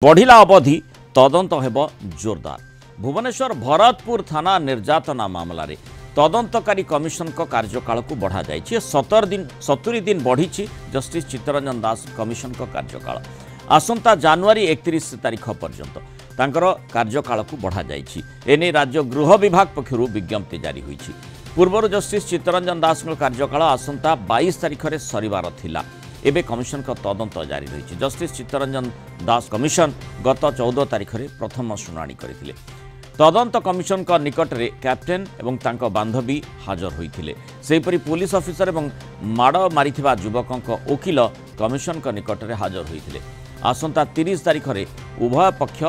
बढ़िला अवधि तदंत हेब जोरदार। भुवनेश्वर भरतपुर थाना निर्यातना मामलें तदंतकारी कमिशन कार्यकाल को बढ़ा जाइए 70 दिन बढ़ी जस्टिस चित्तरंजन दास कमिशन कार्यकाल आसंता जनवरी 31 तारीख पर्यंत तांकर कार्यकाल को बढ़ा जाइए। एने राज्य गृह विभाग पक्षरु विज्ञप्ति जारी हुई। पूर्व जस्टिस चित्तरंजन दास कार्यकाल आसंता 22 तारीख में सरिवार थिला। एबे कमिशन का तदंत जारी रही। जस्टिस चित्तरंजन दास कमिशन गत 14 तारीख में प्रथम शुणाणी करथिले। तदंत कमिशन का निकट में कैप्टेन एवं तांको बांधवी हाजर होइथिले। सेहीपरि पुलिस ऑफिसर एवं माड़ मारिथिबा युवकों वकिल कमिशन का निकट में हाजर होइथिले। आसंता 30 तारीख में उभय पक्ष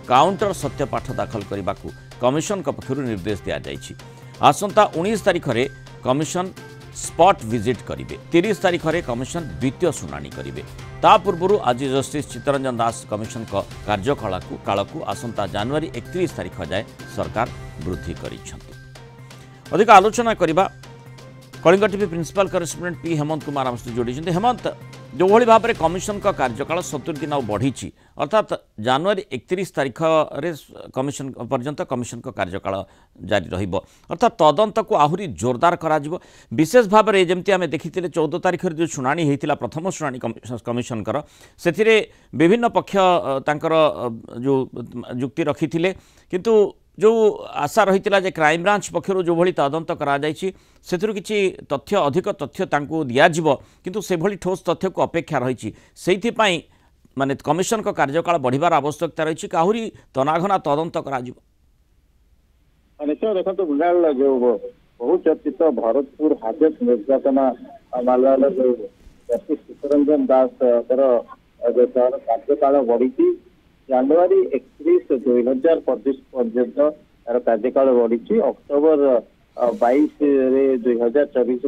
काउंटर सत्यपाठ दाखल करने को कमिशन पक्षरु निर्देश दिया जाइछि। आसंता 19 तारीख में कमिशन स्पॉट विजिट करेंगे। 30 तारीख में कमिशन द्वितीय शुणाणी करेंगे। ता पूर्व आज जस्टिस चित्तरंजन दास कमिशन कार्यकाल को आसंता जनवरी 31 तारीख जाए सरकार वृद्धि करिसेंति। अधिक आलोचना करबा Kalinga TV principal correspondent P Hemant Kumar आम सहित जोड़ी। हेमंत, जो भाई भाव में कमिशन कार्यकाल 70 दिन बढ़ी अर्थात जनवरी 31 तारीख कमिशन पर्यंत कमिशन कार्यकाल जारी रहिबो अर्थात तदंत को आहुरी जोरदार करा जिवो। विशेष भाव में जमती आम देखी 14 तारीख जो शुणाणी होता प्रथम शुणाणी कमिशन से विभिन्न पक्ष तांकर जो जुक्ति रखी किंतु जो आशा रही जे क्राइम ब्रांच पक्षर जो भली तदंत करा से किसी तथ्य अधिक तथ्य दिज्व किंतु से भली ठोस तथ्य को अपेक्षा रही माने कमिशन का कार्यकाल बढ़िबार आवश्यकता रही आहुरी तनाघना तदंत करा निश्चय देखो बुझाल जो बहुत चर्चित भरतपुर हाजत निर्यातना मामला जो जस्टिस चित्तरंजन दास कार्यकाल बढ़ी जनवरी 31 2025 पर्यंत तार कार्यकाल बढ़ी। अक्टोबर 22 2024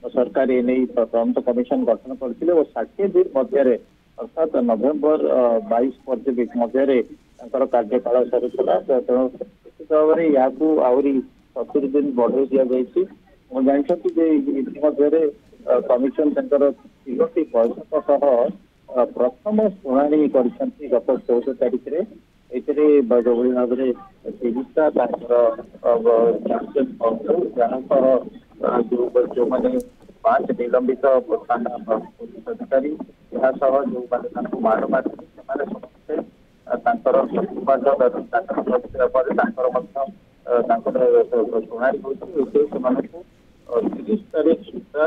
सरकार एने तदंत कमिशन गठन करते 60 दिन मध्य अर्थात नवेम्बर 22 पर्यंत मध्य कार्यकाल सरुला। तेणु निश्चित भाव में यहाँ आहरी 70 दिन बढ़ाई दि जाती कमिशन तीनोटी बैठक प्रथम शुणाणी कर गत 14 तारीख में जो भाव में 30टा जो मैंने 5 निलंबित थाना पुलिस अधिकारी जो माड़ मारी शुणाणी होती 30 तारीख सुधा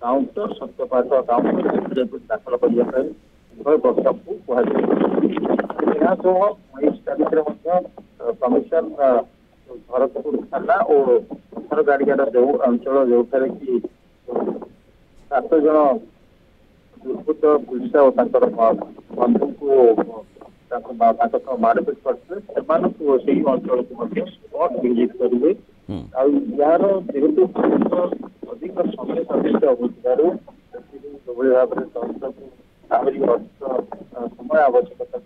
काउंटर सत्यपाठ काउंटर दाखल करने उभय पक्ष को कह 19 तारीख कमिशन भरतपुर थाना और पत्थर गाड़िया जो अंचल जो कि 7 जन दुर्बृत्त पुलिस और बंधु को मारपीट करते से अंचल को स्पॉट विजिट करेंगे। यार जेहेतु अधिक समय सापेक्ष हो भाव में तदंत को आहरी समय आवश्यकता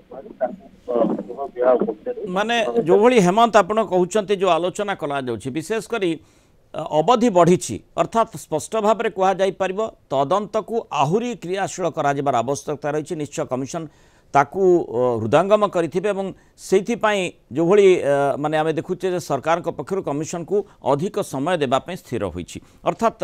माने जो भली हेमंत आपण कहते जो आलोचना कला जाउछि विशेषकर अवधि बढ़ी अर्थात स्पष्ट भाव में कहुपर तदंत को आहुरी क्रियाशील कर आवश्यकता रही। निश्चय कमिशन ताकू हृदयंगम करें जो भली माने आमे देखुचे सरकार पक्षर कमिशन को अधिक समय देवाई स्थिर होईछि अर्थात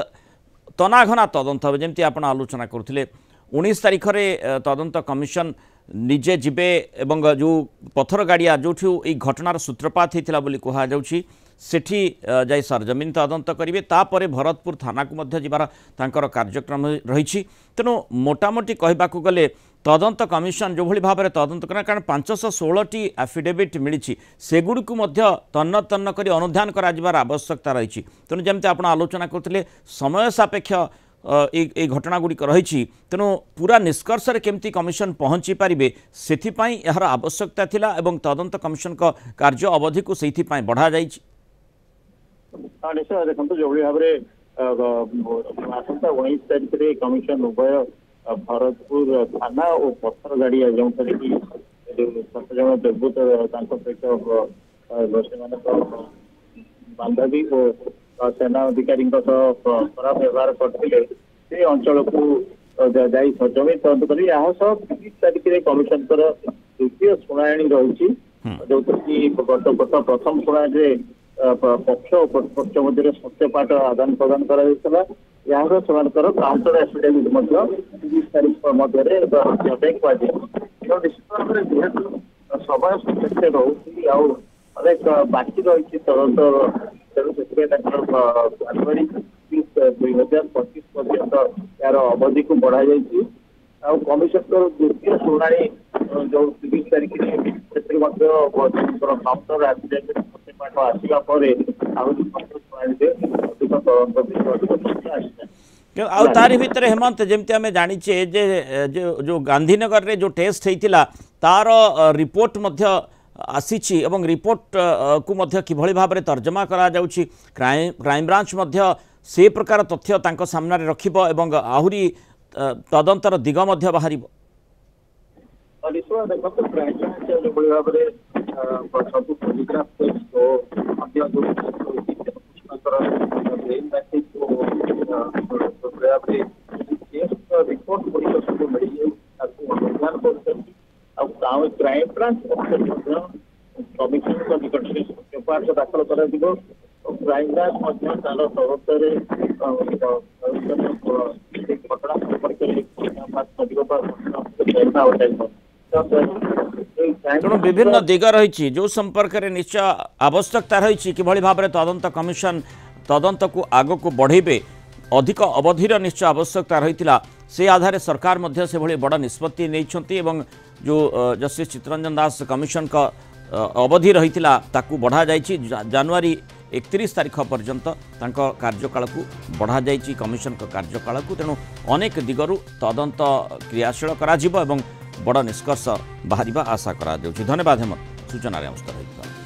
तनाघना तदंत हे जमी आप आलोचना करते 19 तारीख में तदंत कमिशन निजे जिबे एवं जो पत्थर गाड़िया जो घटनार सूत्रपात होता बोली कहुच्छी सेठी जाई सरजमीन तदंत करेंगे। तापर भरतपुर थाना को मध्य जिबार तांकर कार्यक्रम रही। तेणु मोटामोटी कहवाक गले तदंत कमिशन जो भली भाव में तदंत करना कारण 516टी एफिडेविट मिली सेगुड़ी तन्न तन्न कर अनुधान कर आवश्यकता रही। तेणु जमी आप आलोचना करते समय सापेक्ष ये घटना गुड़िक रही। तेणु पूरा निष्कर्ष केमती कमिशन पहुँची पारे से यार आवश्यकता थिला एवं तदंत कमिशन का कार्य अवधि को से बढ़ा जाइए। निश्चय देखो जो भाव में आसंता 19 तारीख में कमिशन उभय भरतपुर थाना और पत्थर गाड़िया जो 7 जन दुर्बृत्त बांधवी और सेना अधिकारी खराब व्यवहार करते अंचल को जमीन तदंत कर 30 तारीख में कमिशन द्वितीय शुणाणी रही जो गत प्रथम शुणाणी पक्ष और प्रतिपक्ष मध्य सत्यपाठ आदान प्रदान करा काउंटर एफिडेविट 30 तारीख मध्य निश्चित भाव में जेहेतु समय सापेक्ष रोचे अनेक बाकी रही तदंत तेणु से जनवरी 2025 पर्यंत यार अवधि को बढ़ा जाइए कमिशन द्वितीय शुणाणी जो 30 तारीख काउंटर एफिडेविट सत्यपाठ आसला तारी भितर हेमंत जमती आम जाचे जो गांधीनगर रे जो टेस्ट होता तार रिपोर्ट आसी एवं रिपोर्ट को मध्य किभली भाव में तर्जमा करा जाउछि क्राइम ब्रांच मध्य से प्रकार तथ्य तांको सामना रे रखिबो एवं आहुरी तदंतर दिग मध्य बाहर क्राइम ब्रांच कमिशन निकट में सत्यपाठ दाखल कर क्राइम ब्रांच तेणु विभिन्न दिग रही जो संपर्क में निश्चय आवश्यकता रही कि भाव में तदंत कमिशन तदंत को आग को बढ़ेबे अधिक अवधिर निश्चय आवश्यकता रही से आधार सरकार मध्य से भली बड़ निष्पत्ति नहीं जो जस्टिस चित्तरंजन दास कमिशन का अवधि रही ताकू बढ़ा जाइए जनवरी 31 तारीख पर्यंत कार्यकाल को बढ़ा जाइए कमिशन का कार्यकाल को तेणु अनेक दिगरु तदंत क्रियाशील करा बड़ निष्कर्ष बाहर आशा करा। धन्यवाद हेमंत सूचना।